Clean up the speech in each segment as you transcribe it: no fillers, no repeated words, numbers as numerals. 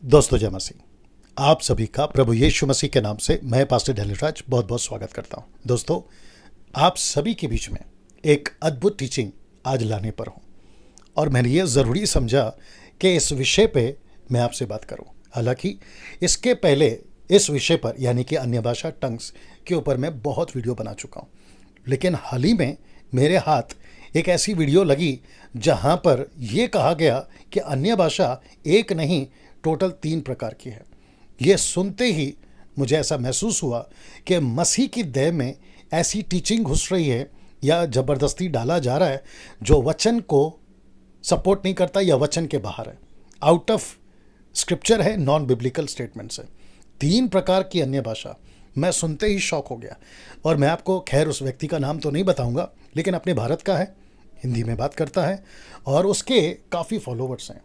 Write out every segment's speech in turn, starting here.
दोस्तों जय मसीह। आप सभी का प्रभु यीशु मसीह के नाम से मैं पास्टर डैनियल राज बहुत बहुत स्वागत करता हूं। दोस्तों, आप सभी के बीच में एक अद्भुत टीचिंग आज लाने पर हूं और मैंने ये ज़रूरी समझा कि इस विषय पे मैं आपसे बात करूं। हालांकि इसके पहले इस विषय पर यानी कि अन्य भाषा टंग्स के ऊपर मैं बहुत वीडियो बना चुका हूं, लेकिन हाल ही में मेरे हाथ एक ऐसी वीडियो लगी जहां पर यह कहा गया कि अन्य भाषा एक नहीं टोटल 3 प्रकार की है। ये सुनते ही मुझे ऐसा महसूस हुआ कि मसीह की देह में ऐसी टीचिंग घुस रही है या ज़बरदस्ती डाला जा रहा है जो वचन को सपोर्ट नहीं करता या वचन के बाहर है, आउट ऑफ स्क्रिप्चर है, नॉन बिब्लिकल स्टेटमेंट्स है। 3 प्रकार की अन्य भाषा मैं सुनते ही शॉक हो गया। और मैं आपको खैर उस व्यक्ति का नाम तो नहीं बताऊंगा, लेकिन अपने भारत का है, हिंदी में बात करता है और उसके काफ़ी फॉलोवर्स हैं।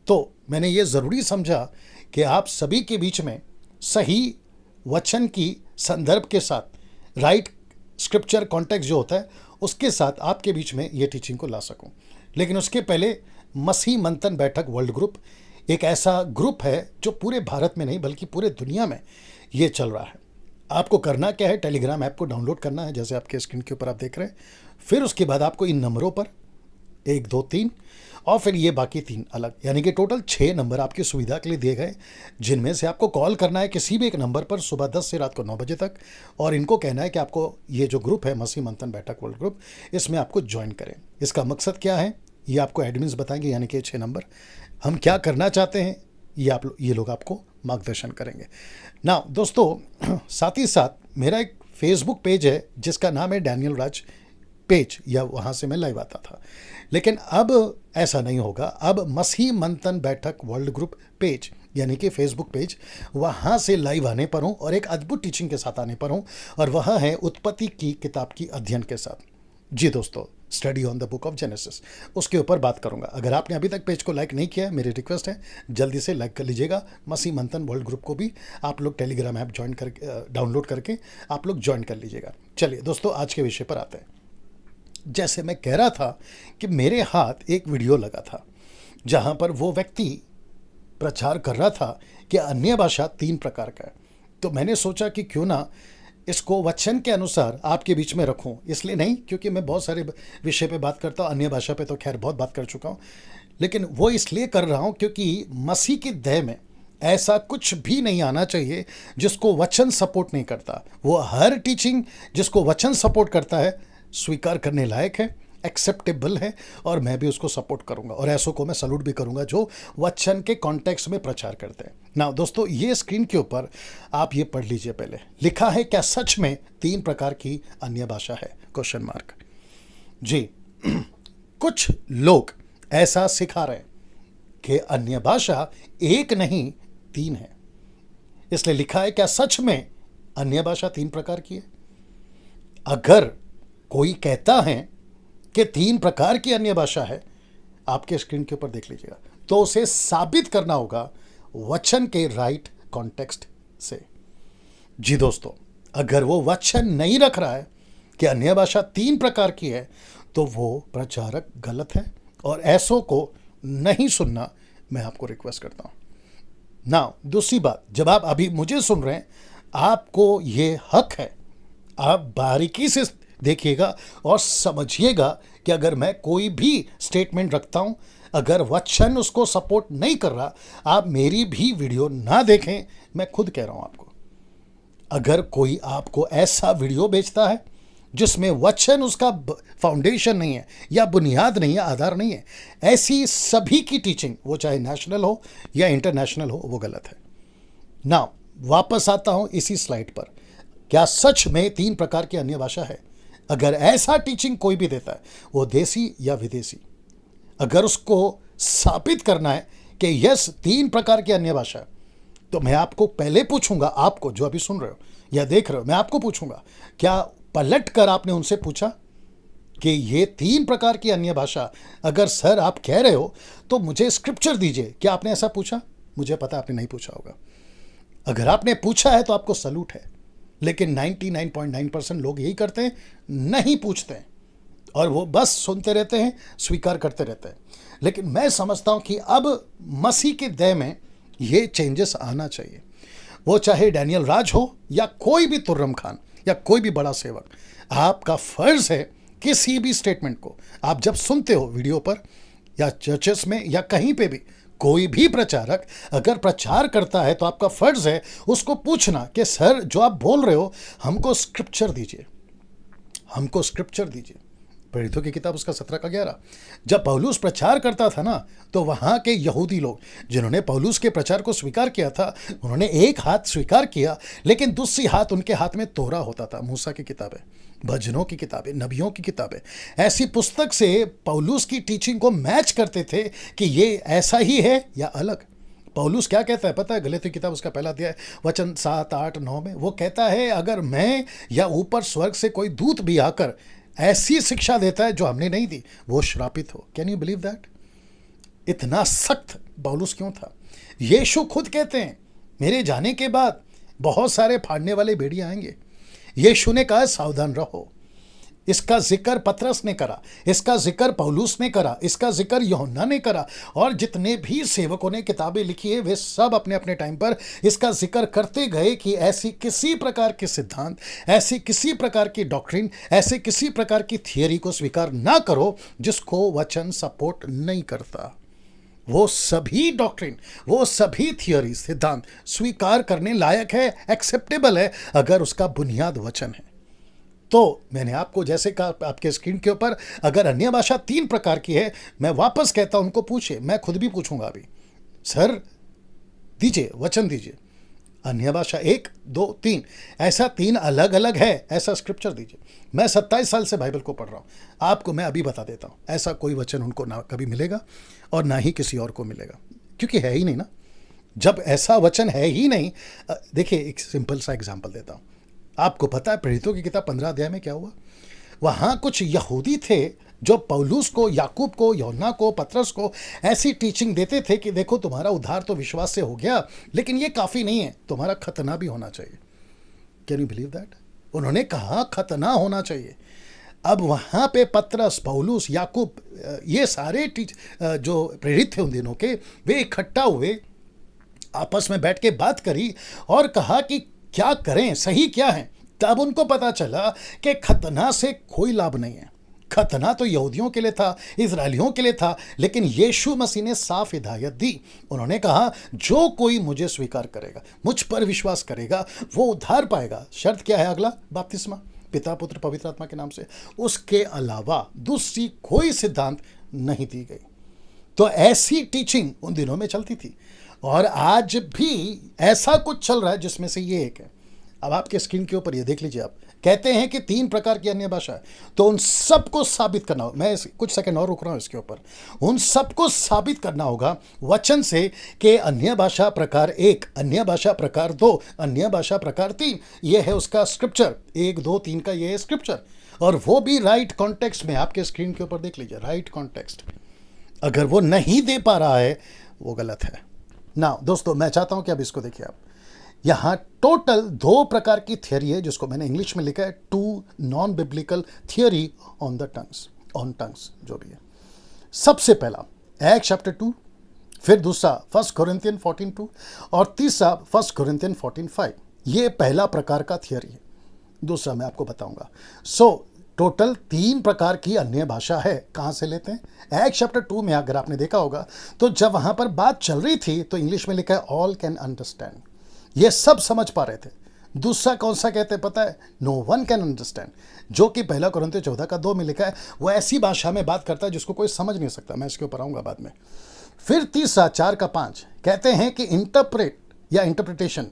तो मैंने ये ज़रूरी समझा कि आप सभी के बीच में सही वचन की संदर्भ के साथ राइट स्क्रिप्चर कॉन्टेक्स्ट जो होता है उसके साथ आपके बीच में ये टीचिंग को ला सकूं। लेकिन उसके पहले मसीह मंथन बैठक वर्ल्ड ग्रुप एक ऐसा ग्रुप है जो पूरे भारत में नहीं बल्कि पूरे दुनिया में ये चल रहा है। आपको करना क्या है, टेलीग्राम ऐप को डाउनलोड करना है, जैसे आपके स्क्रीन के ऊपर आप देख रहे हैं। फिर उसके बाद आपको इन नंबरों पर 1, 2, 3 और फिर ये बाकी 3 अलग, यानी कि टोटल 6 नंबर आपकी सुविधा के लिए दिए गए, जिनमें से आपको कॉल करना है किसी भी एक नंबर पर सुबह 10 से रात को 9 बजे तक, और इनको कहना है कि आपको ये जो ग्रुप है मसीह मंथन बैठक वर्ल्ड ग्रुप, इसमें आपको ज्वाइन करें। इसका मकसद क्या है ये आपको एडमिन्स बताएंगे, यानी कि 6 नंबर हम क्या करना चाहते हैं ये लोग आपको मार्गदर्शन करेंगे ना। दोस्तों, साथ ही साथ मेरा एक फेसबुक पेज है जिसका नाम है डैनियल राज पेज, या वहाँ से मैं लाइव आता था, लेकिन अब ऐसा नहीं होगा। अब मसीह मंथन बैठक वर्ल्ड ग्रुप पेज यानी कि फेसबुक पेज, वहाँ से लाइव आने पर हूँ और एक अद्भुत टीचिंग के साथ आने पर हूँ, और वह है उत्पत्ति की किताब की अध्ययन के साथ। जी दोस्तों, study on the book of genesis, उसके ऊपर बात करूंगा। अगर आपने अभी तक पेज को लाइक नहीं किया है, मेरी रिक्वेस्ट है जल्दी से लाइक कर लीजिएगा। मसीह मंथन वर्ल्ड ग्रुप को भी आप लोग टेलीग्राम ऐप ज्वाइन कर डाउनलोड करके आप लोग ज्वाइन कर लीजिएगा। चलिए दोस्तों, आज के विषय पर आते हैं। जैसे मैं कह रहा था कि मेरे हाथ एक वीडियो लगा था जहां पर वो व्यक्ति प्रचार कर रहा था कि अन्य भाषा 3 प्रकार का है। तो मैंने सोचा कि क्यों ना इसको वचन के अनुसार आपके बीच में रखूं। इसलिए नहीं क्योंकि मैं बहुत सारे विषय पे बात करता हूं, अन्य भाषा पे तो खैर बहुत बात कर चुका हूं, लेकिन वो इसलिए कर रहा हूं क्योंकि मसीह की देह में ऐसा कुछ भी नहीं आना चाहिए जिसको वचन सपोर्ट नहीं करता। वो हर टीचिंग जिसको वचन सपोर्ट करता है स्वीकार करने लायक है, एक्सेप्टेबल है, और मैं भी उसको सपोर्ट करूंगा, और ऐसों को मैं सल्यूट भी करूंगा जो वचन के कॉन्टेक्स्ट में प्रचार करते हैं ना। दोस्तों, ये स्क्रीन के ऊपर आप ये पढ़ लीजिए। पहले लिखा है, क्या सच में 3 प्रकार की अन्य भाषा है? Question mark. जी कुछ लोग ऐसा सिखा रहे हैं कि अन्य भाषा एक नहीं 3 है, इसलिए लिखा है, क्या सच में अन्य भाषा 3 प्रकार की है? अगर कोई कहता है कि 3 प्रकार की अन्य भाषा है, आपके स्क्रीन के ऊपर देख लीजिएगा, तो उसे साबित करना होगा वचन के राइट कॉन्टेक्स्ट से। जी दोस्तों, अगर वो वचन नहीं रख रहा है कि अन्य भाषा 3 प्रकार की है, तो वो प्रचारक गलत है, और ऐसों को नहीं सुनना मैं आपको रिक्वेस्ट करता हूं ना। दूसरी बात, जब आप अभी मुझे सुन रहे हैं, आपको ये हक है, आप बारीकी से देखिएगा और समझिएगा कि अगर मैं कोई भी स्टेटमेंट रखता हूं, अगर वचन उसको सपोर्ट नहीं कर रहा, आप मेरी भी वीडियो ना देखें। मैं खुद कह रहा हूं आपको, अगर कोई आपको ऐसा वीडियो बेचता है जिसमें वचन उसका फाउंडेशन नहीं है या बुनियाद नहीं है, आधार नहीं है, ऐसी सभी की टीचिंग, वो चाहे नेशनल हो या इंटरनेशनल हो, वो गलत है ना। वापस आता हूं इसी स्लाइड पर। क्या सच में 3 प्रकार की अन्य भाषा है? अगर ऐसा टीचिंग कोई भी देता है, वो देसी या विदेशी, अगर उसको साबित करना है कि यस 3 प्रकार की अन्य भाषा है, तो मैं आपको पहले पूछूंगा, आपको जो अभी सुन रहे हो या देख रहे हो, मैं आपको पूछूंगा, क्या पलट कर आपने उनसे पूछा कि ये 3 प्रकार की अन्य भाषा अगर सर आप कह रहे हो तो मुझे स्क्रिप्चर दीजिए? क्या आपने ऐसा पूछा? मुझे पता आपने नहीं पूछा होगा। अगर आपने पूछा है तो आपको सलूट है, लेकिन 99.9% लोग यही करते हैं, नहीं पूछते हैं और वो बस सुनते रहते हैं, स्वीकार करते रहते हैं। लेकिन मैं समझता हूं कि अब मसीह के देह में ये चेंजेस आना चाहिए। वो चाहे डैनियल राज हो या कोई भी तुर्रम खान या कोई भी बड़ा सेवक, आपका फर्ज है किसी भी स्टेटमेंट को आप जब सुनते हो वीडियो पर या चर्चेस में या कहीं पे भी, कोई भी प्रचारक अगर प्रचार करता है तो आपका फर्ज है उसको पूछना कि सर जो आप बोल रहे हो हमको स्क्रिप्चर दीजिए, हमको स्क्रिप्चर दीजिए। प्रेरितों की किताब उसका 17 का 11। जब पौलुस प्रचार करता था ना, तो वहां के यहूदी लोग जिन्होंने पौलुस के प्रचार को स्वीकार किया था, उन्होंने एक हाथ स्वीकार किया, लेकिन दूसरी हाथ उनके हाथ में तोरा होता था। मूसा की किताबें, भजनों की किताबें, नबियों की किताबें, ऐसी पुस्तक से पौलुस की टीचिंग को मैच करते थे कि ये ऐसा ही है या अलग। पौलुस क्या कहता है पता है? गलातियों की किताब उसका पहला अध्याय वचन 7, 8, 9 में वो कहता है, अगर मैं या ऊपर स्वर्ग से कोई दूत भी आकर ऐसी शिक्षा देता है जो हमने नहीं दी, वो श्रापित हो। Can you believe that? इतना सख्त पौलुस क्यों था? यीशु खुद कहते हैं मेरे जाने के बाद बहुत सारे फाड़ने वाले भेड़िए आएंगे। यीशु ने कहा सावधान रहो। इसका जिक्र पतरस ने करा, इसका जिक्र पौलुस ने करा, इसका जिक्र यूहन्ना ने करा, और जितने भी सेवकों ने किताबें लिखी है वे सब अपने अपने टाइम पर इसका जिक्र करते गए कि ऐसी किसी प्रकार के सिद्धांत, ऐसी किसी प्रकार की डॉक्ट्रिन, ऐसे किसी प्रकार की थियरी को स्वीकार ना करो जिसको वचन सपोर्ट नहीं करता। वो सभी डॉक्ट्रिन, वो सभी थियरी, सिद्धांत स्वीकार करने लायक है, एक्सेप्टेबल है, अगर उसका बुनियाद वचन है। तो मैंने आपको जैसे कहा आपके स्क्रीन के ऊपर, अगर अन्य भाषा 3 प्रकार की है, मैं वापस कहता हूं उनको पूछिए, मैं खुद भी पूछूंगा अभी, सर दीजिए, वचन दीजिए, अन्य भाषा 1, 2, 3, ऐसा 3 अलग अलग है, ऐसा स्क्रिप्चर दीजिए। मैं 27 साल से बाइबल को पढ़ रहा हूं, आपको मैं अभी बता देता हूं, ऐसा कोई वचन उनको ना कभी मिलेगा और ना ही किसी और को मिलेगा, क्योंकि है ही नहीं ना। जब ऐसा वचन है ही नहीं, देखिए एक सिंपल सा एग्जाम्पल देता हूं। आपको पता है प्रेरितों की किताब 15 अध्याय में क्या हुआ? वहां कुछ यहूदी थे जो पौलुस को, याकूब को, यूहन्ना को, पतरस को ऐसी टीचिंग देते थे कि देखो तुम्हारा उद्धार तो विश्वास से हो गया, लेकिन ये काफी नहीं है, तुम्हारा खतना भी होना चाहिए। Can you believe that? उन्होंने कहा खतना होना चाहिए। अब वहां पे पतरस, पौलुस, याकूब, ये सारे जो प्रेरित थे उन दिनों के, वे इकट्ठा हुए, आपस में बैठ के बात करी और कहा कि क्या करें, सही क्या है। तब उनको पता चला कि खतना से कोई लाभ नहीं है। खतना तो यहूदियों के लिए था, इजरायलियों के लिए था, लेकिन यीशु मसीह ने साफ हिदायत दी। उन्होंने कहा जो कोई मुझे स्वीकार करेगा, मुझ पर विश्वास करेगा, वो उद्धार पाएगा। शर्त क्या है? अगला बपतिस्मा पिता, पुत्र, पवित्र आत्मा के नाम से। उसके अलावा दूसरी कोई सिद्धांत नहीं दी गई। तो ऐसी टीचिंग उन दिनों में चलती थी और आज भी ऐसा कुछ चल रहा है जिसमें से ये एक है। अब आपके स्क्रीन के ऊपर ये देख लीजिए, आप कहते हैं कि 3 प्रकार की अन्य भाषा है, तो उन सबको साबित करना होगा। मैं कुछ सेकंड और रुक रहा हूं इसके ऊपर। उन सबको साबित करना होगा वचन से कि अन्य भाषा प्रकार 1, अन्य भाषा प्रकार 2, अन्य भाषा प्रकार 3, ये है उसका स्क्रिप्चर। 1, 2, 3 का ये है स्क्रिप्चर, और वो भी राइट कॉन्टेक्स्ट में। आपके स्क्रीन के ऊपर देख लीजिए, राइट कॉन्टेक्स्ट। अगर वो नहीं दे पा रहा है वो गलत है ना। दोस्तों मैं चाहता हूं कि अब इसको देखिए आप, यहां टोटल 2 प्रकार की थियरी है, जिसको मैंने इंग्लिश में लिखा है 2 non biblical theory on the tongues, on tongues जो भी है। सबसे पहला एक्ट चैप्टर 2, फिर दूसरा 1 कोरिंथियन 14:2 और तीसरा 1 कोरिंथियन 14:5। ये पहला प्रकार का थियरी है, दूसरा मैं आपको बताऊंगा। टोटल 3 प्रकार की अन्य भाषा है। कहां से लेते हैं? एक्ट चैप्टर 2 में अगर आपने देखा होगा तो जब वहां पर बात चल रही थी तो इंग्लिश में लिखा है ऑल कैन अंडरस्टैंड, ये सब समझ पा रहे थे। दूसरा कौन सा कहते हैं पता है? नो वन कैन अंडरस्टैंड, जो कि 1 कोरिन्थियों 14 का 2 में लिखा है। वो ऐसी भाषा में बात करता है जिसको कोई समझ नहीं सकता। मैं इसके ऊपर आऊंगा बाद में। फिर तीसरा 4 का 5 कहते हैं कि इंटरप्रेट या इंटरप्रिटेशन,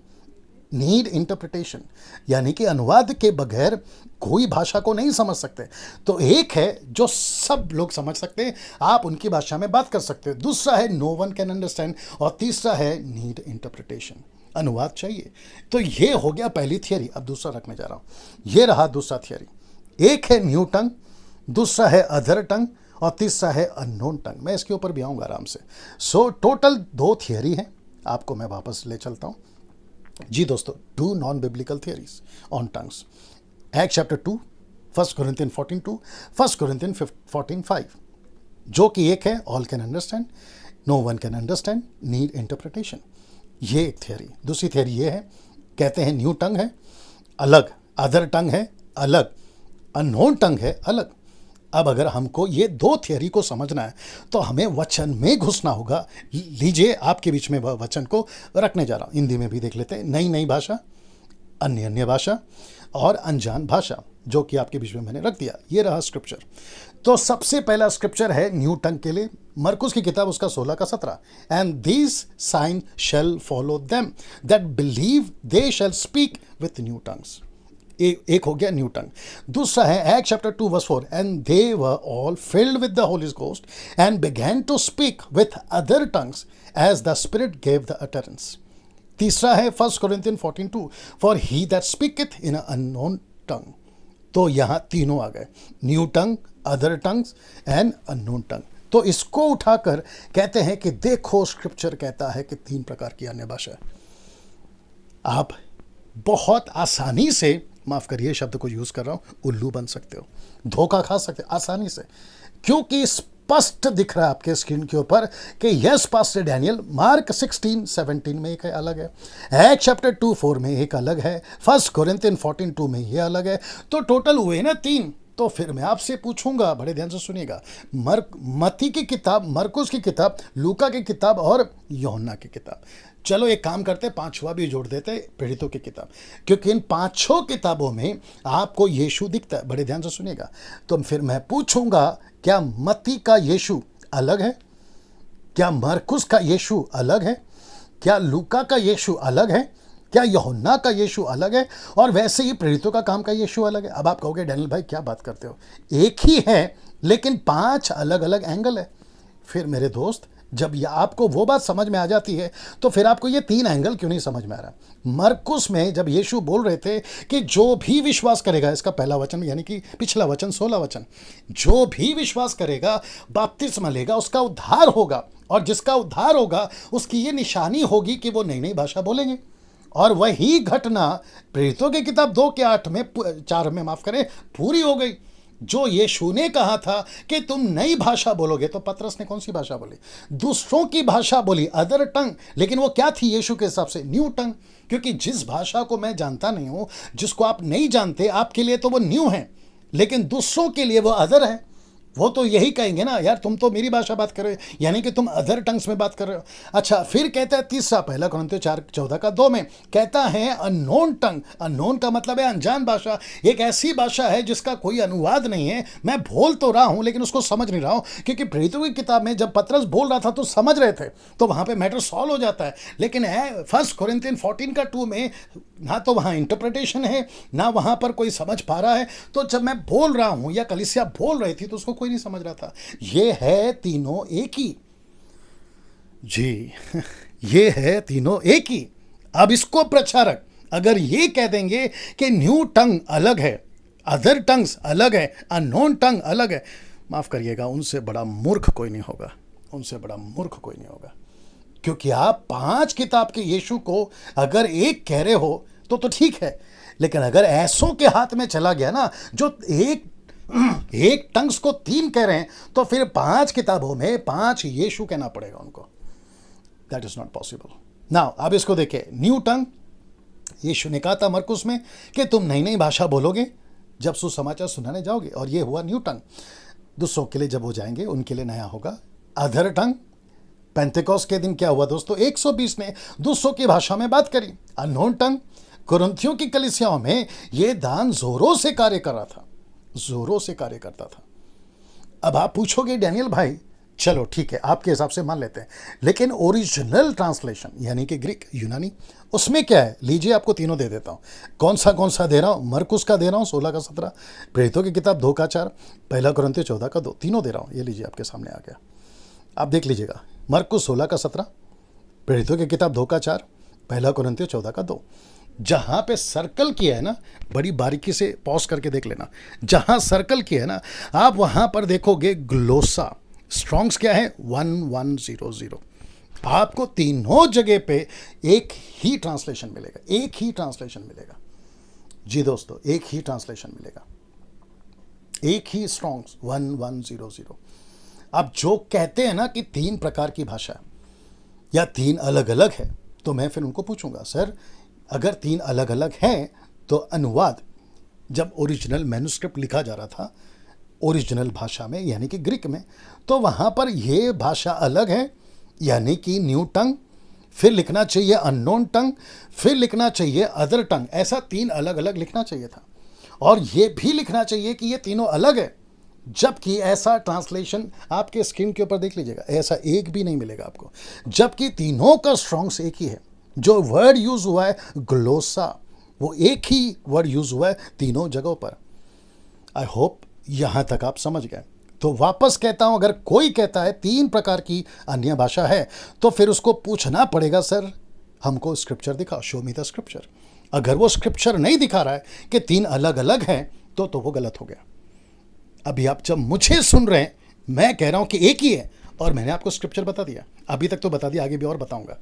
नीड इंटरप्रिटेशन, यानी कि अनुवाद के बगैर कोई भाषा को नहीं समझ सकते। तो एक है जो सब लोग समझ सकते हैं, आप उनकी भाषा में बात कर सकते हो। दूसरा है नो वन कैन अंडरस्टैंड, और तीसरा है नीड इंटरप्रिटेशन, अनुवाद चाहिए। तो ये हो गया पहली थियरी। अब दूसरा रखने जा रहा हूं। ये रहा दूसरा थियरी। एक है न्यू टंग, दूसरा है अदर टंग, और तीसरा है अननोन टंग। मैं इसके ऊपर भी आऊंगा आराम से। टोटल 2 थियरी है। आपको मैं वापस ले चलता हूं जी दोस्तों। 2 non biblical theories on tongues. Act chapter 2, 1 Corinthian 14:2, 1 Corinthian 14:5, जो कि एक है all can understand, no one can understand, need interpretation. ये एक थियरी। दूसरी थियरी ये है, कहते हैं न्यू टंग है अलग, अदर टंग है अलग, अननोन टंग है अलग। अब अगर हमको ये दो थियरी को समझना है तो हमें वचन में घुसना होगा। लीजिए आपके बीच में वह वचन को रखने जा रहा हूँ। हिंदी में भी देख लेते हैं, नई नई भाषा, अन्य अन्य भाषा और अनजान भाषा, जो कि आपके बीच में मैंने रख दिया। ये रहा स्क्रिप्चर। तो सबसे पहला स्क्रिप्चर है न्यू टंग के लिए, मरकुस की किताब उसका 16 का 17, and these signs shall follow them that believe they shall speak with new tongues. एक हो गया न्यू टंग। दूसरा है Acts chapter 2 verse 4, and they were all filled with the Holy Ghost and began to speak with other tongues as the Spirit gave the utterance. तीसरा है 1 Corinthians 14:2, for he that स्पीकeth in unknown tongue. तो यहां तीनों आ गए, new tongue, other tongues and unknown tongue. तो इसको उठाकर कहते हैं कि देखो स्क्रिप्चर कहता है कि 3 प्रकार की अन्य भाषा है। आप बहुत आसानी से, माफ करिए शब्द को यूज कर रहा हूं, उल्लू बन सकते हो, धोखा खा सकते हो आसानी से, क्योंकि स्पष्ट दिख रहा है आपके स्क्रीन के ऊपर कि यस पास्टर डैनियल, मार्क 16:17 में एक अलग है, एक्ट चैप्टर 2:4 में एक अलग है, 1 Corinthians 14:2 में ये अलग है। तो टोटल हुए ना 3। तो फिर मैं आपसे पूछूंगा, बड़े ध्यान से सुनिएगा, मत्ती की किताब, मरकुस की किताब, लूका की किताब और यूहन्ना की किताब। चलो एक काम करते, 5वां भी जोड़ देते, प्रेरितों की किताब, क्योंकि इन 5 किताबों में आपको यीशु दिखता है। बड़े ध्यान से सुनिएगा। तो फिर मैं पूछूंगा, क्या मत्ती का यीशु अलग है? क्या मरकुस का यीशु अलग है? क्या लूका का यीशु अलग है? क्या यूहन्ना का यीशु अलग है? और वैसे ही प्रेरितों का काम का यीशु अलग है। अब आप कहोगे डैनियल भाई क्या बात करते हो, एक ही है लेकिन 5 अलग अलग एंगल है। फिर मेरे दोस्त, जब ये आपको वो बात समझ में आ जाती है तो फिर आपको ये 3 एंगल क्यों नहीं समझ में आ रहा? मरकुस में जब यीशु बोल रहे थे कि जो भी विश्वास करेगा, इसका पहला वचन यानी कि पिछला वचन 16 वचन, जो भी विश्वास करेगा बपतिस्मा लेगा उसका उद्धार होगा, और जिसका उद्धार होगा उसकी ये निशानी होगी कि वो नई नई भाषा बोलेंगे। और वही घटना प्रेरितों की किताब 2 के 8 में 4 में माफ करें पूरी हो गई। जो यीशु ने कहा था कि तुम नई भाषा बोलोगे, तो पतरस ने कौन सी भाषा बोली? दूसरों की भाषा बोली, अदर टंग। लेकिन वो क्या थी यीशु के हिसाब से? न्यू टंग। क्योंकि जिस भाषा को मैं जानता नहीं हूं, जिसको आप नहीं जानते, आपके लिए तो वो न्यू है, लेकिन दूसरों के लिए वो अदर है। वो तो यही कहेंगे ना, यार तुम तो मेरी भाषा बात कर रहे हो, यानी कि तुम अदर टंग्स में बात कर रहे हो। अच्छा, फिर कहता है तीसरा, 1 Corinthians 4:14 का 2 में कहता है अननोन टंग। अननोन का मतलब है अनजान भाषा, एक ऐसी भाषा है जिसका कोई अनुवाद नहीं है। मैं बोल तो रहा हूं लेकिन उसको समझ नहीं रहा हूं, क्योंकि प्रेरितों की किताब में जब पतरस बोल रहा था तो समझ रहे थे, तो वहां पे मैटर सॉल्व हो जाता है। लेकिन 1 Corinthians 14:2 में ना तो वहां इंटरप्रिटेशन है, ना वहां पर कोई समझ पा रहा है। तो जब मैं बोल रहा हूं या कलीसिया बोल रही थी तो उसको कोई नहीं समझ रहा था। ये है तीनों एक ही जी। ये है तीनों एक ही। अब इसको प्रचारक अगर ये कह देंगे कि न्यू टंग अलग है, अदर टंग्स अलग है, अननोन टंग अलग है, माफ करिएगा, उनसे बड़ा मूर्ख कोई नहीं होगा, उनसे बड़ा मूर्ख कोई नहीं होगा। क्योंकि आप 5 किताब के यीशु को अगर एक कह रहे हो तो ठीक है, लेकिन अगर ऐसों के हाथ में चला गया ना, जो एक टंग्स को 3 कह रहे हैं, तो फिर 5 किताबों में 5 यीशु कहना पड़ेगा उनको। That is not possible. Now अब इसको देखें, न्यू टंग, यीशु ने कहा था मरकुस में कि तुम नई नई भाषा बोलोगे जब सुसमाचार सुनाने जाओगे, और ये हुआ न्यू टंग। दूसरों के लिए जब वो जाएंगे उनके लिए नया होगा अदर टंग। पेंतेकोस्त के दिन क्या हुआ दोस्तों? 120 ने दूसरों की भाषा में बात करी। अननोन टंग, कुरिन्थियों की कलीसियाओं में ये दान जोरों से कार्य कर रहा था, जोरों से कार्य करता था। अब आप पूछोगे डैनियल भाई, चलो ठीक है आपके हिसाब से मान लेते हैं, लेकिन ओरिजिनल ट्रांसलेशन यानी कि ग्रीक, यूनानी, उसमें क्या है? लीजिए आपको तीनों दे देता हूं। कौन सा दे रहा हूं? मरकुस का दे रहा हूं 16 का 17, प्रेरितों की किताब 2 का 4, 1 Corinthians 14 का 2, तीनों दे रहा हूं। ये लीजिए आपके सामने आ गया, आप देख लीजिएगा। मरकुस 16 का 17, प्रेरितों की किताब 2 का 4, 1 Corinthians 14 का 2। जहां पे सर्कल किया है ना, बड़ी बारीकी से पॉज करके देख लेना, जहां सर्कल किया है ना, आप वहां पर देखोगे ग्लोसा, स्ट्रॉन्ग्स क्या है? 1100। आपको तीनों जगह पे एक ही ट्रांसलेशन मिलेगा, एक ही ट्रांसलेशन मिलेगा जी दोस्तों, एक ही ट्रांसलेशन मिलेगा, एक ही स्ट्रॉन्ग्स 1100। अब जो कहते हैं ना कि 3 प्रकार की भाषा या 3 अलग अलग है, तो मैं फिर उनको पूछूंगा, सर अगर 3 अलग अलग हैं तो अनुवाद, जब ओरिजिनल मैन्युस्क्रिप्ट लिखा जा रहा था ओरिजिनल भाषा में यानी कि ग्रीक में, तो वहाँ पर ये भाषा अलग है यानी कि न्यू टंग, फिर लिखना चाहिए अननोन टंग, फिर लिखना चाहिए अदर टंग, ऐसा 3 अलग अलग लिखना चाहिए था। और ये भी लिखना चाहिए कि ये तीनों अलग है, जबकि ऐसा ट्रांसलेशन आपके स्क्रीन के ऊपर देख लीजिएगा, ऐसा एक भी नहीं मिलेगा आपको, जबकि तीनों का स्ट्रॉन्ग्स एक ही है। जो वर्ड यूज हुआ है ग्लोसा, वो एक ही वर्ड यूज हुआ है तीनों जगहों पर। आई होप यहां तक आप समझ गए। तो वापस कहता हूं, अगर कोई कहता है 3 प्रकार की अन्य भाषा है तो फिर उसको पूछना पड़ेगा, सर हमको स्क्रिप्चर दिखाओ, शो मी द स्क्रिप्चर। अगर वो स्क्रिप्चर नहीं दिखा रहा है कि 3 अलग अलग हैं तो वो गलत हो गया। अभी आप जब मुझे सुन रहे हैं, मैं कह रहा हूं कि एक ही है और मैंने आपको स्क्रिप्चर बता दिया, अभी तक तो बता दिया, आगे भी और बताऊंगा।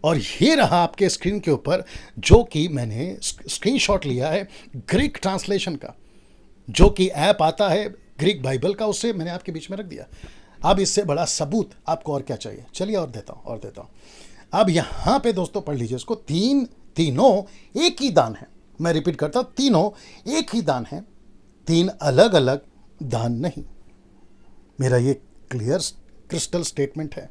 और ये रहा आपके स्क्रीन के ऊपर जो कि मैंने स्क्रीनशॉट लिया है ग्रीक ट्रांसलेशन का, जो कि ऐप आता है ग्रीक बाइबल का, उससे मैंने आपके बीच में रख दिया। अब इससे बड़ा सबूत आपको और क्या चाहिए? चलिए और देता हूं। अब यहां पे दोस्तों पढ़ लीजिए इसको, तीनों एक ही दान है। मैं रिपीट करता हूं, तीनों एक ही दान है, 3 अलग अलग दान नहीं। मेरा ये क्लियर क्रिस्टल स्टेटमेंट है।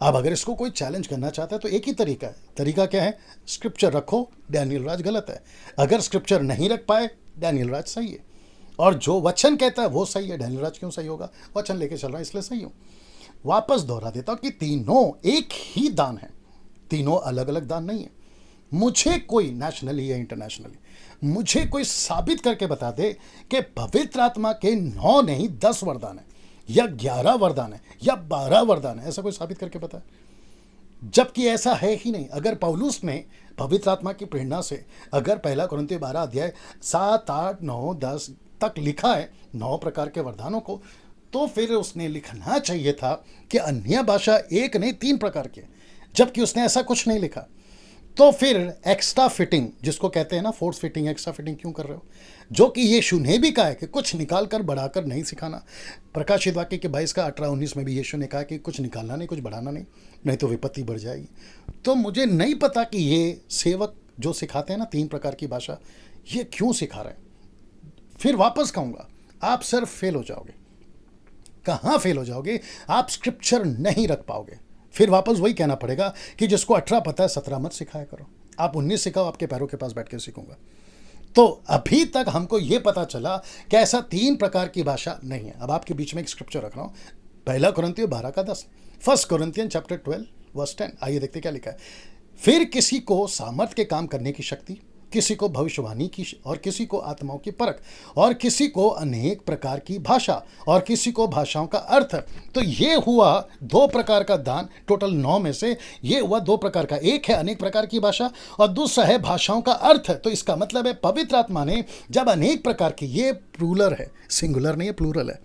अब अगर इसको कोई चैलेंज करना चाहता है तो एक ही तरीका है। तरीका क्या है? स्क्रिप्चर रखो, डैनियल राज गलत है। अगर स्क्रिप्चर नहीं रख पाए, डैनियल राज सही है। और जो वचन कहता है वो सही है, डैनियल राज क्यों सही होगा? वचन लेके चल रहा है इसलिए सही हूं। वापस दोहरा देता हूं कि तीनों एक ही दान है, तीनों अलग अलग दान नहीं है। मुझे कोई नेशनली या इंटरनेशनली मुझे कोई साबित करके बता दे कि पवित्र आत्मा के 9 नहीं 10 वरदान है, या 11 वरदान है, या 12 वरदान है, ऐसा कोई साबित करके बता। जबकि ऐसा है ही नहीं। अगर पौलुस ने पवित्र आत्मा की प्रेरणा से अगर 1 कुरिन्थियों 12 अध्याय 7, 8, 9, 10 तक लिखा है 9 प्रकार के वरदानों को, तो फिर उसने लिखना चाहिए था कि अन्य भाषा एक नहीं 3 प्रकार के, जबकि उसने ऐसा कुछ नहीं लिखा। तो फिर एक्स्ट्रा फिटिंग, जिसको कहते हैं ना फोर्स फिटिंग, एक्स्ट्रा फिटिंग क्यों कर रहे हो? जो कि यीशु ने भी कहा है कि कुछ निकाल कर बढ़ाकर नहीं सिखाना। प्रकाशित वाक्य के 22 का 18-19 में भी यीशु ने कहा कि कुछ निकालना नहीं, कुछ बढ़ाना नहीं तो विपत्ति बढ़ जाएगी। तो मुझे नहीं पता कि ये सेवक जो सिखाते हैं ना 3 प्रकार की भाषा, ये क्यों सिखा रहे हैं। फिर वापस कहूँगा, आप सिर्फ फेल हो जाओगे। कहाँ फेल हो जाओगे? आप स्क्रिप्चर नहीं रख पाओगे। फिर वापस वही कहना पड़ेगा कि जिसको 18 पता है 17 मत सिखाया करो। आप 19 सिखाओ, आपके पैरों के पास बैठ के सीखूंगा। तो अभी तक हमको ये पता चला कि ऐसा 3 प्रकार की भाषा नहीं है। अब आपके बीच में एक स्क्रिप्चर रख रहा हूं, 1 कुरिन्थियों 12 का 10, 1 कुरिन्थियन चैप्टर 12 वर्स 10। आइए देखते क्या लिखा है। फिर किसी को सामर्थ्य के काम करने की शक्ति, किसी को भविष्यवाणी की, और किसी को आत्माओं की परख, और किसी को अनेक प्रकार की भाषा, और किसी को भाषाओं का अर्थ। तो ये हुआ 2 प्रकार का दान, टोटल 9 में से ये हुआ 2 प्रकार का। एक है अनेक प्रकार की भाषा और दूसरा है भाषाओं का अर्थ। तो इसका मतलब है पवित्र आत्मा ने जब अनेक प्रकार की, ये प्लूरल है, सिंगुलर नहीं है, प्लूरल है,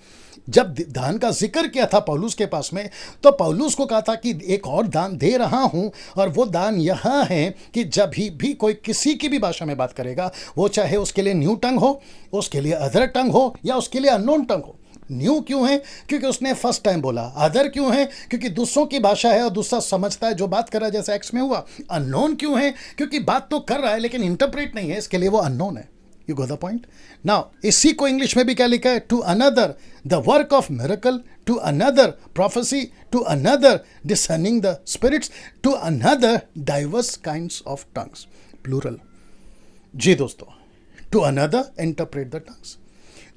जब दान का जिक्र किया था पौलुस के पास में, तो पौलुस को कहा था कि एक और दान दे रहा हूं, और वो दान यहां है कि जब भी कोई किसी की भी भाषा में बात करेगा, वो चाहे उसके लिए न्यू टंग हो, उसके लिए अदर टंग हो, या उसके लिए अननोन टंग हो। न्यू क्यों है? क्योंकि उसने फर्स्ट टाइम बोला। अदर क्यों है? क्योंकि दूसरों की भाषा है और दूसरा समझता है जो बात कर रहा है, जैसे एक्स में हुआ। अननोन क्यों है? क्योंकि बात तो कर रहा है लेकिन इंटरप्रेट नहीं है, इसके लिए वो अननोन है। You got the point? Now, इसी को इंग्लिश में भी क्या लिखा है? To another the work of miracle, to another prophecy, to another discerning the spirits, to another diverse kinds of tongues. Plural. जी दोस्तों, to another interpret the tongues.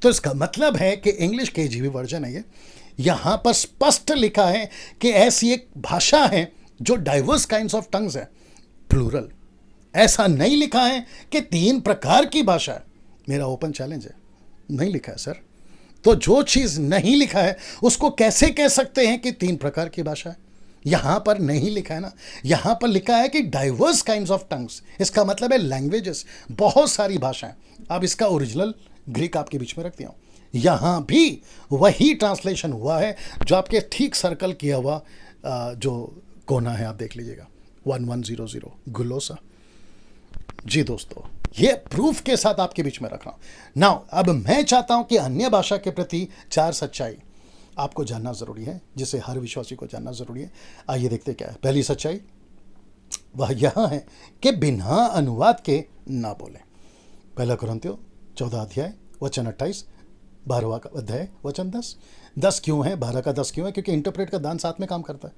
तो इसका मतलब है कि इंग्लिश KJV वर्जन है ये, यहां पर स्पष्ट लिखा है कि ऐसी एक भाषा है जो डाइवर्स काइंड्स ऑफ टंग्स है, प्लूरल। ऐसा नहीं लिखा है कि 3 प्रकार की भाषा है। मेरा ओपन चैलेंज है, नहीं लिखा है सर। तो जो चीज नहीं लिखा है उसको कैसे कह सकते हैं कि 3 प्रकार की भाषा है? यहां पर नहीं लिखा है ना, यहां पर लिखा है कि डाइवर्स काइंड्स ऑफ टंग्स। इसका मतलब है लैंग्वेजेस, बहुत सारी भाषाएं। अब इसका ओरिजिनल ग्रीक आपके बीच में रख दिया हूं। यहां भी वही ट्रांसलेशन हुआ है जो आपके ठीक सर्कल किया हुआ जो कोना है, आप देख लीजिएगा, 1100 ग्लोसा। जी दोस्तों, ये प्रूफ के साथ आपके बीच में रख रहा हूं। नाउ अब मैं चाहता हूं कि अन्य भाषा के प्रति 4 सच्चाई आपको जानना जरूरी है, जिसे हर विश्वासी को जानना जरूरी है। आइए देखते क्या है। पहली सच्चाई, वह यह है कि बिना अनुवाद के ना बोलें। पहला कुरिन्थियों 14 अध्याय वचन 28, 12वां अध्याय वचन 10। 10 क्यों है, 12 का 10 क्यों है? क्योंकि इंटरप्रेट का दान साथ में काम करता है,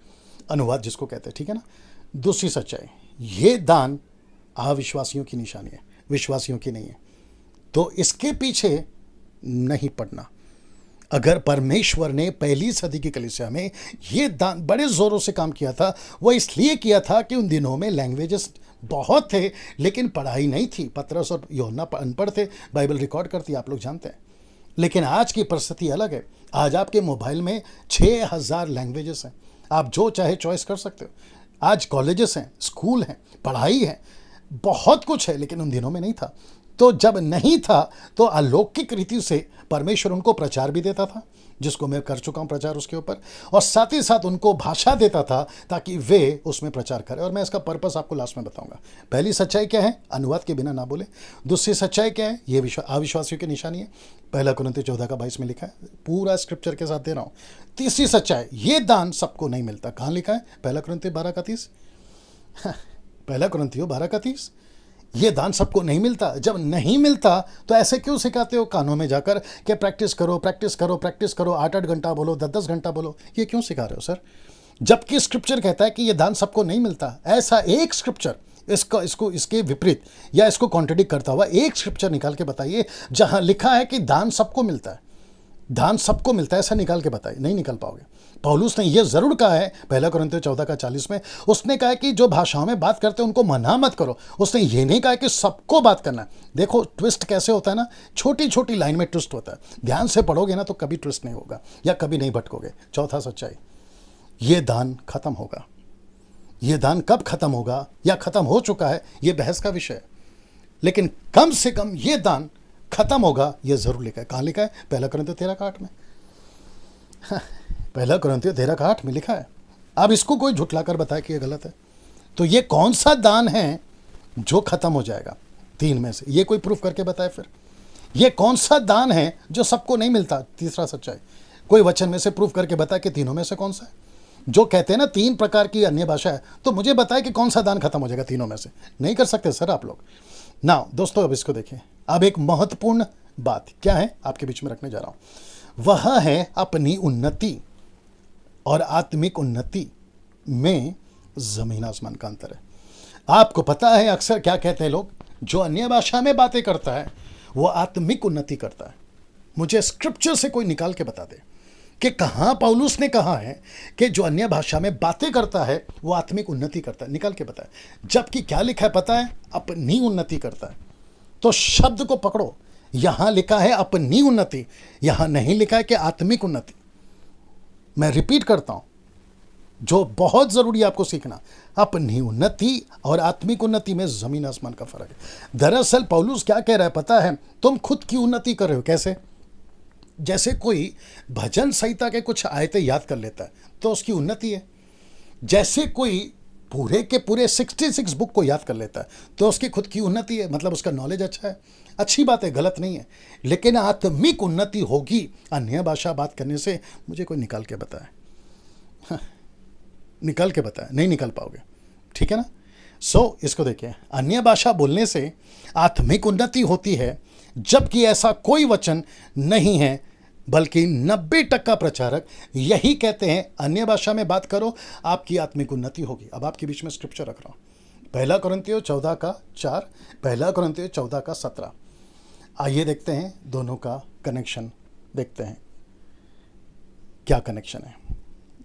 अनुवाद जिसको कहते हैं, ठीक है ना। दूसरी सच्चाई, ये दान अविश्वासियों की निशानी है, विश्वासियों की नहीं है। तो इसके पीछे नहीं पड़ना। अगर परमेश्वर ने पहली सदी की कलीसिया में ये दान बड़े जोरों से काम किया था, वो इसलिए किया था कि उन दिनों में लैंग्वेजेस बहुत थे लेकिन पढ़ाई नहीं थी। पतरस और यूहन्ना अनपढ़ थे, बाइबल रिकॉर्ड करती, आप लोग जानते हैं। लेकिन आज की परिस्थिति अलग है। आज आपके मोबाइल में 6000 लैंग्वेजेस हैं, आप जो चाहे चॉइस कर सकते हो। आज कॉलेजेस हैं, स्कूल हैं, पढ़ाई है, बहुत कुछ है, लेकिन उन दिनों में नहीं था। तो जब नहीं था तो अलौकिक रीति से परमेश्वर उनको प्रचार भी देता था, जिसको मैं कर चुका हूं प्रचार उसके ऊपर, और साथ ही साथ उनको भाषा देता था ताकि वे उसमें प्रचार करें। और मैं इसका पर्पस आपको लास्ट में बताऊंगा। पहली सच्चाई क्या है? अनुवाद के बिना ना बोले। दूसरी सच्चाई क्या है? ये अविश्वासियों की निशानी है, पहला कुरिन्थियों 14 का 22 में लिखा है, पूरा स्क्रिप्चर के साथ दे रहा हूं। तीसरी सच्चाई, ये दान सबको नहीं मिलता। कहां लिखा है? पहला कुरिन्थियों 12 का 30। पहला कुरिन्थियों 12 का 30। ये दान सबको नहीं मिलता। जब नहीं मिलता तो ऐसे क्यों सिखाते हो कानों में जाकर कि प्रैक्टिस करो, प्रैक्टिस करो, प्रैक्टिस करो, 8-8 घंटा बोलो, 10-10 घंटा बोलो? ये क्यों सिखा रहे हो सर? जबकि स्क्रिप्चर कहता है कि ये दान सबको नहीं मिलता। ऐसा एक स्क्रिप्चर इसके विपरीत या इसको कॉन्ट्रडिक्ट करता हुआ एक स्क्रिप्चर निकाल के बताइए जहां लिखा है कि दान सबको मिलता है। दान सबको मिलता है, ऐसा निकाल के बताइए, नहीं निकाल पाओगे। पौलुस ने यह जरूर कहा है पहला कुरिन्थियों 14 का 40 में, उसने कहा है कि जो भाषाओं में बात करते हैं उनको मना मत करो। उसने ये नहीं कहा कि सबको बात करना है। देखो ट्विस्ट कैसे होता है ना, छोटी छोटी लाइन में ट्विस्ट होता है। ध्यान से पढ़ोगे ना तो कभी ट्विस्ट नहीं होगा या कभी नहीं भटकोगे। चौथा सच्चाई, ये दान खत्म होगा। ये दान कब खत्म होगा या खत्म हो चुका है, ये बहस का विषय है, लेकिन कम से कम ये दान खत्म होगा, यह जरूर लिखा है। कहां लिखा है? पहला कुरिन्थियों 13 का 8 में। पहला कुरिन्थियों 13 का 8 में लिखा है। अब इसको कोई झुठलाकर बताए कि यह गलत है, तो ये कौन सा दान है जो खत्म हो जाएगा? 3 में से ये कोई प्रूफ करके बताए। फिर ये कौन सा दान है जो सबको नहीं मिलता? तीसरा सच्चाई, कोई वचन में से प्रूफ करके बताए कि तीनों में से कौन सा है। जो कहते हैं ना 3 प्रकार की अन्य भाषा है, तो मुझे बताए कि कौन सा दान खत्म हो जाएगा तीनों में से। नहीं कर सकते सर आप लोग ना। दोस्तों अब इसको देखें। अब एक महत्वपूर्ण बात क्या है आपके बीच में रखने जा रहा हूं, वह है अपनी उन्नति और आत्मिक उन्नति में जमीन आसमान का अंतर है। आपको पता है अक्सर क्या कहते हैं लोग, जो अन्य भाषा में बातें करता है वो आत्मिक उन्नति करता है। मुझे स्क्रिप्चर से कोई निकाल के बता दे कि कहां पौलुस ने कहा है कि जो अन्य भाषा में बातें करता है वो आत्मिक उन्नति करता है। निकाल के बताए। जबकि क्या लिखा है पता है? अपनी उन्नति करता है। तो शब्द को पकड़ो, यहां लिखा है अपनी उन्नति, यहां नहीं लिखा है कि आत्मिक उन्नति। मैं रिपीट करता हूं, जो बहुत जरूरी है आपको सीखना, अपनी उन्नति और आत्मिक उन्नति में जमीन आसमान का फर्क है। दरअसल पौलुस क्या कह रहा है पता है? तुम खुद की उन्नति कर रहे हो। कैसे? जैसे कोई भजन संहिता के कुछ आयतें याद कर लेता है तो उसकी उन्नति है। जैसे कोई पूरे के पूरे 66 बुक को याद कर लेता है तो उसकी खुद की उन्नति है, मतलब उसका नॉलेज अच्छा है। अच्छी बात है, गलत नहीं है, लेकिन आत्मिक उन्नति होगी अन्य भाषा बात करने से। मुझे कोई निकाल के बताए, निकाल के बताए, नहीं निकाल पाओगे, ठीक है ना। इसको देखिए, अन्य भाषा बोलने से आत्मिक उन्नति होती है, जबकि ऐसा कोई वचन नहीं है, बल्कि 90% प्रचारक यही कहते हैं अन्य भाषा में बात करो आपकी आत्मिक उन्नति होगी। अब आपके बीच में स्क्रिप्चर रख रहा हूं, पहला कुरिन्थियों 14 का 4, पहला कुरिन्थियों 14 का 17। आइए देखते हैं दोनों का कनेक्शन, देखते हैं क्या कनेक्शन है।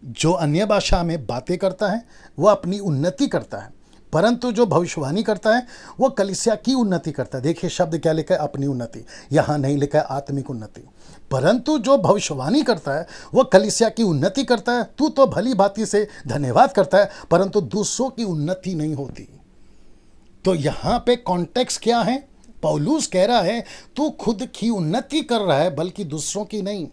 जो अन्य भाषा में बातें करता है वो अपनी उन्नति करता है, परंतु जो भविष्यवाणी करता है वो कलीसिया की उन्नति करता है। देखिए शब्द क्या लिखा है? अपनी उन्नति। यहां नहीं लिखा है आत्मिक उन्नति। परंतु जो भविष्यवाणी करता है वो कलीसिया की उन्नति करता है। तू तो भली भांति से धन्यवाद करता है, परंतु दूसरों की उन्नति नहीं होती। तो यहां पे कॉन्टेक्स्ट क्या है? पौलुस कह रहा है तू खुद की उन्नति कर रहा है, बल्कि दूसरों की नहीं।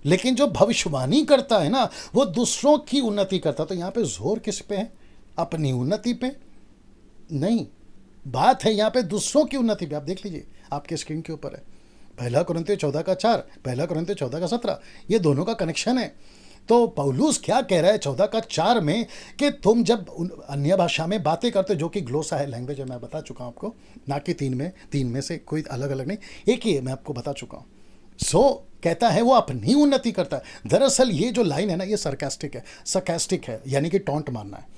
लेकिन जो भविष्यवाणी करता है ना वो दूसरों की उन्नति करता है। तो यहां पे जोर किस पे है? अपनी उन्नति पे नहीं, बात है यहां पे दूसरों की उन्नति पे। आप देख लीजिए, आपके स्क्रीन के ऊपर है पहला कुरिन्थियों 14 का 4, पहला कुरिन्थियों 14 का 17। ये दोनों का कनेक्शन है। तो पौलुस क्या कह रहा है 14 का 4 में कि तुम जब अन्य भाषा में बातें करते हो, जो कि ग्लोसा है, लैंग्वेज है, मैं बता चुका हूँ आपको, ना कि 3 में से कोई अलग अलग नहीं, एक ही है, मैं आपको बता चुका हूँ। कहता है वो अपनी उन्नति करता है। दरअसल ये जो लाइन है ना, ये सरकास्टिक है, यानी कि टॉन्ट मारना है।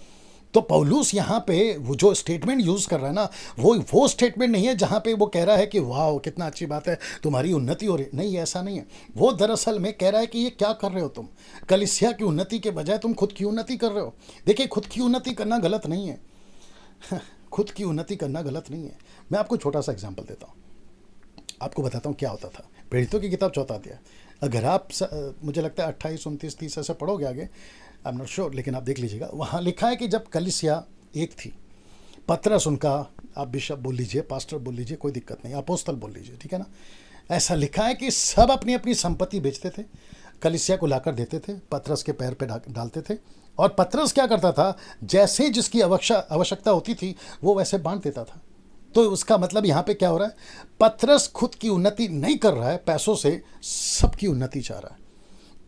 तो पौलुस यहाँ पे वो जो स्टेटमेंट यूज कर रहा है ना, वो स्टेटमेंट नहीं है जहाँ पे वो कह रहा है कि वाह कितना अच्छी बात है, तुम्हारी उन्नति हो रही। नहीं, ऐसा नहीं है। वो दरअसल में कह रहा है कि ये क्या कर रहे हो तुम, कलीसिया की उन्नति के बजाय तुम खुद की उन्नति कर रहे हो। देखिए, खुद की उन्नति करना गलत नहीं है। खुद की उन्नति करना गलत नहीं है। मैं आपको छोटा सा एग्जाम्पल देता हूँ, आपको बताता हूँ क्या होता था। प्रेरितों की किताब 4 अध्याय, अगर आप मुझे लगता है 28, 29, 30 ऐसे पढ़ोगे आगे, आई एम नॉट श्योर, लेकिन आप देख लीजिएगा। वहाँ लिखा है कि जब कलीसिया एक थी, पतरस उनका, आप बिशप बोल लीजिए, पास्टर बोल लीजिए, कोई दिक्कत नहीं, अपोस्तल बोल लीजिए, ठीक है ना। ऐसा लिखा है कि सब अपनी अपनी संपत्ति बेचते थे, कलीसिया को लाकर देते थे, पतरस के पैर पे डालते थे, और पतरस क्या करता था, जैसे जिसकी आवश्यकता होती थी वो वैसे बांट देता था। तो उसका मतलब यहाँ पे क्या हो रहा है, पतरस खुद की उन्नति नहीं कर रहा है, पैसों से सबकी उन्नति चाह रहा है।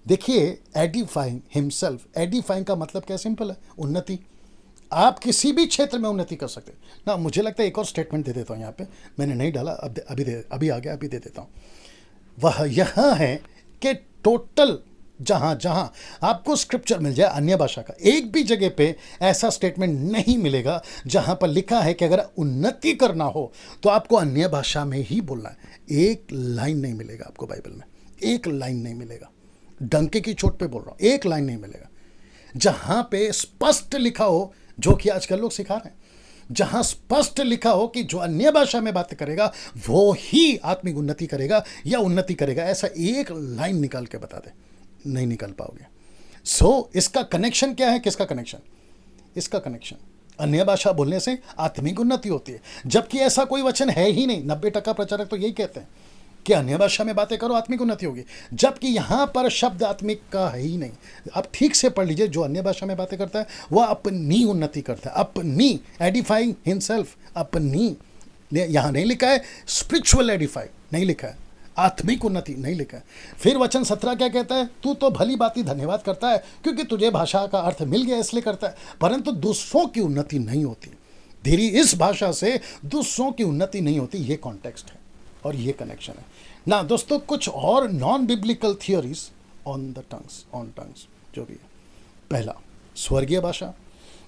देखिए, एडिफाइंग हिमसेल्फ, एडिफाइंग का मतलब क्या, सिंपल है, उन्नति। आप किसी भी क्षेत्र में उन्नति कर सकते हैं ना। मुझे लगता है एक और स्टेटमेंट दे देता हूँ यहाँ पे, मैंने नहीं डाला, अभी आ गया, अभी दे देता हूँ। वह यह है कि टोटल जहाँ जहाँ आपको स्क्रिप्चर मिल जाए अन्य भाषा का, एक भी जगह पे ऐसा स्टेटमेंट नहीं मिलेगा जहाँ पर लिखा है कि अगर उन्नति करना हो तो आपको अन्य भाषा में ही बोलना है। एक लाइन नहीं मिलेगा आपको बाइबल में, एक लाइन नहीं मिलेगा। डंके की चोट पे बोल रहा हूँ, एक लाइन नहीं मिलेगा जहाँ पे स्पष्ट लिखा हो, जो कि आजकल लोग सिखा रहे हैं, जहाँ स्पष्ट लिखा हो कि जो अन्य भाषा में बात करेगा वो ही आत्मिक उन्नति करेगा या उन्नति करेगा। ऐसा एक लाइन निकाल के बता दे, नहीं निकाल पाओगे। इसका कनेक्शन क्या है, किसका कनेक्शन, इसका कनेक्शन अन्य भाषा बोलने से आत्मिक उन्नति होती है, जबकि ऐसा कोई वचन है ही नहीं। 90% प्रचारक तो यही कहते हैं कि अन्य भाषा में बातें करो आत्मिक उन्नति होगी, जबकि यहाँ पर शब्द आत्मिक का है ही नहीं। आप ठीक से पढ़ लीजिए, जो अन्य भाषा में बातें करता है वह अपनी उन्नति करता है, अपनी, एडिफाइंग हिमसेल्फ, अपनी। यहाँ नहीं लिखा है स्पिरिचुअल एडिफाई, नहीं लिखा है आत्मिक उन्नति, नहीं लिखा है। फिर वचन 17 क्या कहता है, तू तो भली बाती धन्यवाद करता है क्योंकि तुझे भाषा का अर्थ मिल गया इसलिए करता है, परंतु दूसरों की उन्नति नहीं होती। तेरी इस भाषा से दूसरों की उन्नति नहीं होती। ये कॉन्टेक्स्ट है और ये कनेक्शन है ना दोस्तों। कुछ और non biblical theories on tongues जो भी है, पहला स्वर्गीय भाषा,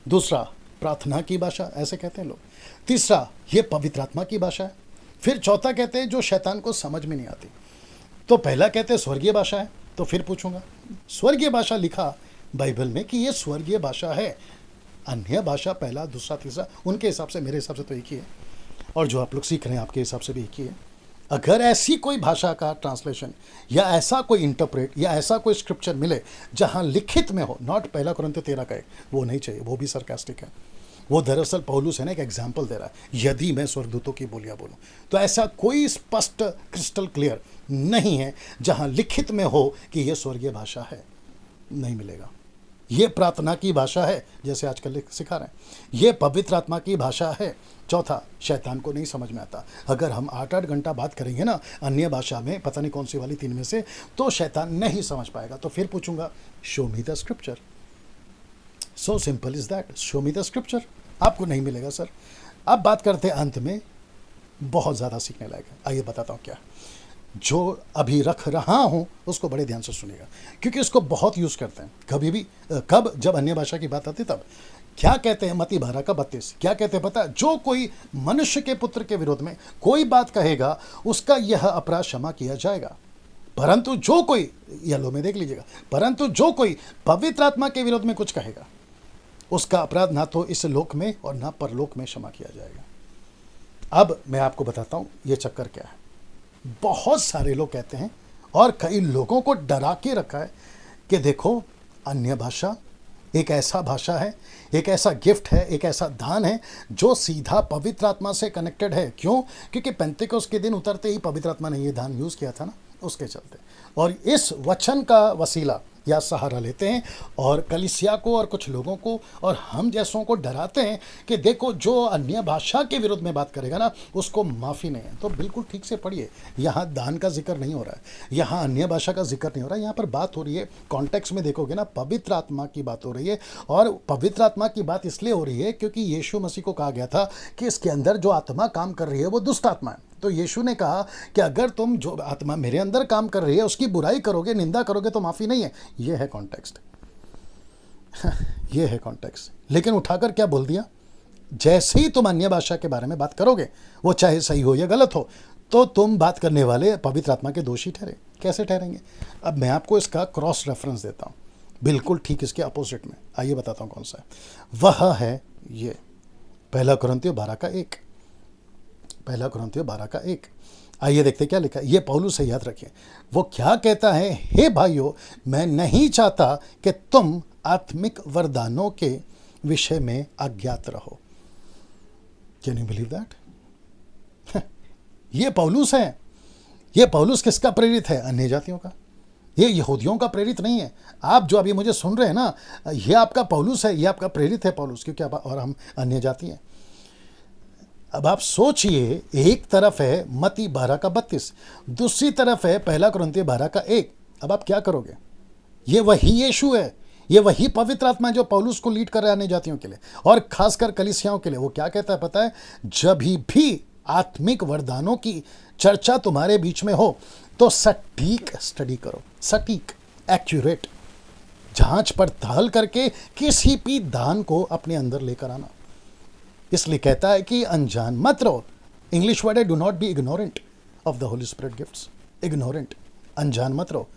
दूसरा प्रार्थना की भाषा, ऐसे कहते हैं लोग, तीसरा ये पवित्र आत्मा की भाषा है, फिर चौथा कहते हैं जो शैतान को समझ में नहीं आती। तो पहला कहते हैं स्वर्गीय भाषा है, तो फिर पूछूंगा स्वर्गीय भाषा लिखा बाइबल में कि ये स्वर्गीय भाषा है। अन्य भाषा पहला, दूसरा, तीसरा, उनके हिसाब से, मेरे हिसाब से तो एक ही है, और जो आप लोग सीख रहे हैं आपके हिसाब से भी एक ही है। अगर ऐसी कोई भाषा का ट्रांसलेशन या ऐसा कोई इंटरप्रेट या ऐसा कोई स्क्रिप्चर मिले जहां लिखित में हो, नॉट 1 कुरिन्थियों 13 का 1, वो नहीं चाहिए, वो भी सरकास्टिक है। वो दरअसल पौलुस है ना, एक एग्जाम्पल दे रहा है, यदि मैं स्वर्गदूतों की बोलियां बोलूं, तो ऐसा कोई स्पष्ट क्रिस्टल क्लियर नहीं है जहां लिखित में हो कि यह स्वर्गीय भाषा है, नहीं मिलेगा। ये प्रार्थना की भाषा है, जैसे आजकल सिखा रहे हैं, ये पवित्र आत्मा की भाषा है। चौथा, शैतान को नहीं समझ में आता। अगर हम 8-8 घंटा बात करेंगे ना अन्य भाषा में, पता नहीं कौन सी वाली 3 में से, तो शैतान नहीं समझ पाएगा। तो फिर पूछूंगा show me the scripture, so simple is that, show me the scripture. आपको नहीं मिलेगा सर। अब बात करते हैं अंत में, बहुत ज़्यादा सीखने लायक है, आइए बताता हूँ क्या। जो अभी रख रहा हूँ उसको बड़े ध्यान से सुनिएगा, क्योंकि इसको बहुत यूज़ करते हैं कभी भी, कब, जब अन्य भाषा की बात आती तब। क्या कहते हैं मत्ती 12:32, क्या कहते हैं पता है, जो कोई मनुष्य के पुत्र के विरोध में कोई बात कहेगा उसका यह अपराध क्षमा किया जाएगा, परंतु जो कोई, येलो में देख लीजिएगा, परंतु जो कोई पवित्र आत्मा के विरोध में कुछ कहेगा उसका अपराध ना तो इस लोक में और ना परलोक में क्षमा किया जाएगा। अब मैं आपको बताता हूँ ये चक्कर क्या है। बहुत सारे लोग कहते हैं, और कई लोगों को डरा के रखा है कि देखो अन्य भाषा एक ऐसा भाषा है, एक ऐसा गिफ्ट है, एक ऐसा दान है जो सीधा पवित्र आत्मा से कनेक्टेड है। क्यों? क्योंकि पेंतेकोस्त के दिन उतरते ही पवित्र आत्मा ने ये दान यूज़ किया था ना, उसके चलते। और इस वचन का वसीला या सहारा लेते हैं और कलीसिया को और कुछ लोगों को और हम जैसों को डराते हैं कि देखो जो अन्य भाषा के विरुद्ध में बात करेगा ना उसको माफ़ी नहीं है। तो बिल्कुल ठीक से पढ़िए, यहाँ दान का जिक्र नहीं हो रहा है, यहाँ अन्य भाषा का जिक्र नहीं हो रहा है, यहाँ पर बात हो रही है कॉन्टेक्स्ट में देखोगे ना पवित्र आत्मा की बात हो रही है। और पवित्र आत्मा की बात इसलिए हो रही है क्योंकि यीशु मसीह को कहा गया था कि इसके अंदर जो आत्मा काम कर रही है वो दुष्ट आत्मा है। तो यीशु ने कहा कि अगर तुम जो आत्मा मेरे अंदर काम कर रही है उसकी बुराई करोगे, निंदा करोगे तो माफ़ी नहीं है। ये है कॉन्टेक्स्ट ये है कॉन्टेक्स्ट। लेकिन उठाकर क्या बोल दिया, जैसे ही तुम अन्य भाषा के बारे में बात करोगे, वो चाहे सही हो या गलत हो, तो तुम बात करने वाले पवित्र आत्मा के दोषी ठहरे। कैसे ठहरेंगे? अब मैं आपको इसका क्रॉस रेफरेंस देता हूँ, बिल्कुल ठीक इसके अपोजिट में। आइए बताता हूँ कौन सा है। वह है ये 1 कुरिन्थियों 12:1, 1 कुरिन्थियों 12:1। आइए देखते क्या लिखा है। ये पौलुस से, याद रखिए। वो क्या कहता है, हे भाइयों, मैं नहीं चाहता कि तुम आत्मिक वरदानों के विषय में अज्ञात रहो। Can you believe that? ये पौलुस है। ये पौलुस किसका प्रेरित है? अन्य जातियों का। ये यहूदियों का प्रेरित नहीं है। आप जो अभी मुझे सुन रहे हैं ना, ये आपका पौलुस है, ये आपका प्रेरित है पौलुस, क्योंकि अब और हम अन्य जाति हैं। अब आप सोचिए, एक तरफ है मत्ती 12:32, दूसरी तरफ है 1 कुरिन्थियों 12:1। अब आप क्या करोगे? ये वही यीशु है, ये वही पवित्र आत्मा जो पौलुस को लीड कर रहा है अन्य जातियों के लिए और खासकर कलीसियाओं के लिए। वो क्या कहता है पता है? जब भी आत्मिक वरदानों की चर्चा तुम्हारे बीच में हो तो सटीक स्टडी करो, सटीक, एक्यूरेट, जांच पड़ताल करके किसी भी दान को अपने अंदर लेकर आना। इसलिए कहता है कि अनजान मत रहो। इंग्लिश वर्ड है do not be ignorant of the Holi spirit gifts. Ignorant, अनजान मत रहो,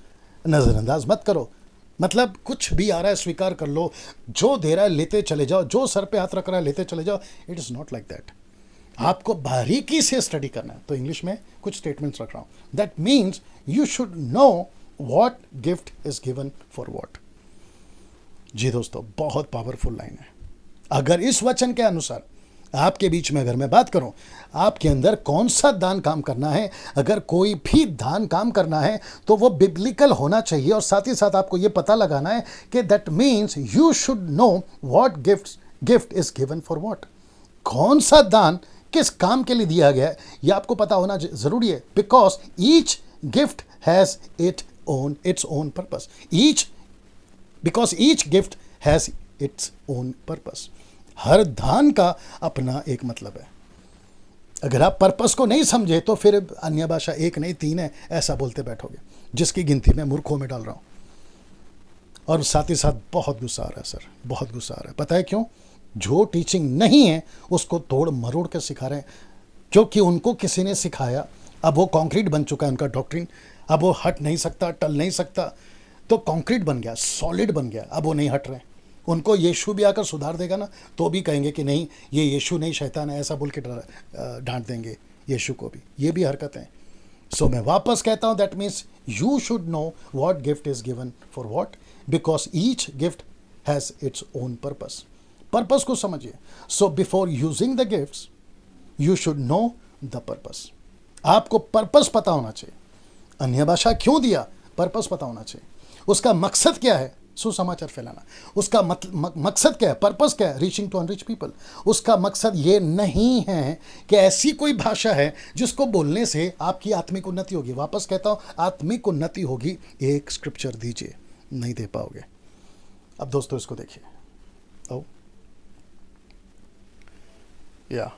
नजरअंदाज मत करो। मतलब कुछ भी आ रहा है स्वीकार कर लो, जो दे रहा है लेते चले जाओ, जो सर पे हाथ रख रहा है लेते चले जाओ। It is not like that. आपको बारीकी से स्टडी करना है। तो इंग्लिश में कुछ स्टेटमेंट्स रख रहा हूं। That means you should know what gift is given for what. जी दोस्तों, बहुत पावरफुल लाइन है। अगर इस वचन के अनुसार आपके बीच में अगर मैं बात करूं, आपके अंदर कौन सा दान काम करना है, अगर कोई भी दान काम करना है तो वो बिब्लिकल होना चाहिए। और साथ ही साथ आपको ये पता लगाना है कि that means you should know what gift is given for what. कौन सा दान किस काम के लिए दिया गया है, ये आपको पता होना जरूरी है। Because each gift has its own purpose. Because each gift has its own purpose. हर दान का अपना एक मतलब है। अगर आप पर्पस को नहीं समझे तो फिर अन्य भाषा 1 नहीं 3 है ऐसा बोलते बैठोगे, जिसकी गिनती मैं मूर्खों में डाल रहा हूं। और साथ ही साथ बहुत गुस्सा आ रहा है सर, बहुत गुस्सा आ रहा है। पता है क्यों? जो टीचिंग नहीं है उसको तोड़ मरोड़ कर सिखा रहे हैं, क्योंकि उनको किसी ने सिखाया। अब वो कंक्रीट बन चुका है उनका डॉक्ट्रिन। अब वो हट नहीं सकता, टल नहीं सकता, तो कंक्रीट बन गया, सॉलिड बन गया। अब वो नहीं हट रहे। उनको यीशु भी आकर सुधार देगा ना तो भी कहेंगे कि नहीं ये यीशु नहीं शैतान है, ऐसा बोल के डांट देंगे यीशु को भी। ये भी हरकत है। सो मैं वापस कहता हूं, that means you should know what gift is given for what, because each gift has its own purpose. Purpose को समझिए। So before using the gifts you should know the purpose. आपको पर्पस पता होना चाहिए। अन्य भाषा क्यों दिया, पर्पस पता होना चाहिए। उसका मकसद क्या है? सुसमाचार फैलाना। उसका मकसद क्या है? पर्पस क्या है? Reaching to unreach people. उसका मकसद ये नहीं है कि ऐसी कोई भाषा है जिसको बोलने से आपकी आत्मिक उन्नति होगी। वापस कहता हूं, आत्मिक उन्नति होगी। एक स्क्रिप्चर दीजिए, नहीं दे पाओगे। अब दोस्तों इसको देखिए। ओ या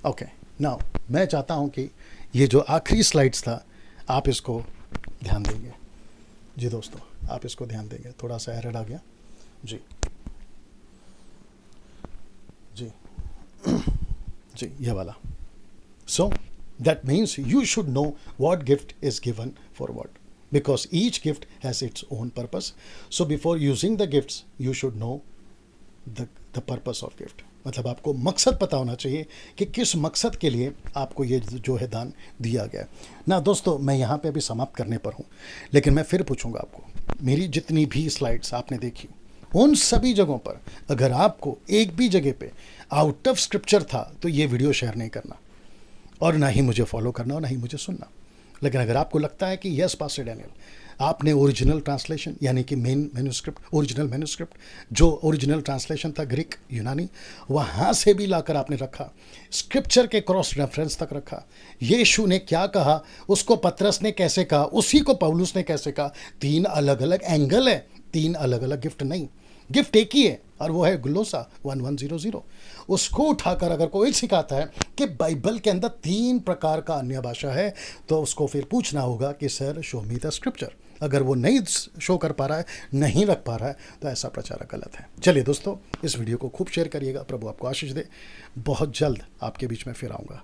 ओके, नाउ मैं चाहता हूं कि ये जो आखिरी स्लाइड्स था आप इसको ध्यान देंगे। जी दोस्तों, आप इसको ध्यान देंगे। थोड़ा सा एरर आ गया जी जी जी, ये वाला। So that means you should know what gift is given for what, because each gift has its own purpose. So before using the gifts you should know the purpose of gift. मतलब आपको मकसद पता होना चाहिए कि किस मकसद के लिए आपको ये जो है दान दिया गया ना। दोस्तों मैं यहाँ पे अभी समाप्त करने पर हूँ, लेकिन मैं फिर पूछूंगा आपको, मेरी जितनी भी स्लाइड्स आपने देखी उन सभी जगहों पर अगर आपको एक भी जगह पे आउट ऑफ स्क्रिप्चर था तो ये वीडियो शेयर नहीं करना और ना ही मुझे फॉलो करना और ना ही मुझे सुनना। लेकिन अगर आपको लगता है कि यस पास्टर डैनियल आपने ओरिजिनल ट्रांसलेशन यानी कि मेन मैन्युस्क्रिप्ट, ओरिजिनल मैन्युस्क्रिप्ट जो ओरिजिनल ट्रांसलेशन था ग्रीक यूनानी, वहाँ से भी लाकर आपने रखा, स्क्रिप्चर के क्रॉस रेफरेंस तक रखा। यीशु ने क्या कहा, उसको पतरस ने कैसे कहा, उसी को पौलुस ने कैसे कहा। 3 अलग अलग एंगल है, 3 अलग अलग गिफ्ट नहीं, गिफ्ट एक ही है और वो है ग्लोसा 1100। उसको उठाकर अगर कोई सिखाता है कि बाइबल के अंदर 3 प्रकार का अन्य भाषा है, तो उसको फिर पूछना होगा कि sir show me the scripture. अगर वो नहीं शो कर पा रहा है, नहीं रख पा रहा है, तो ऐसा प्रचारक गलत है। चलिए दोस्तों, इस वीडियो को खूब शेयर करिएगा। प्रभु आपको आशीष दे। बहुत जल्द आपके बीच में फिर आऊँगा।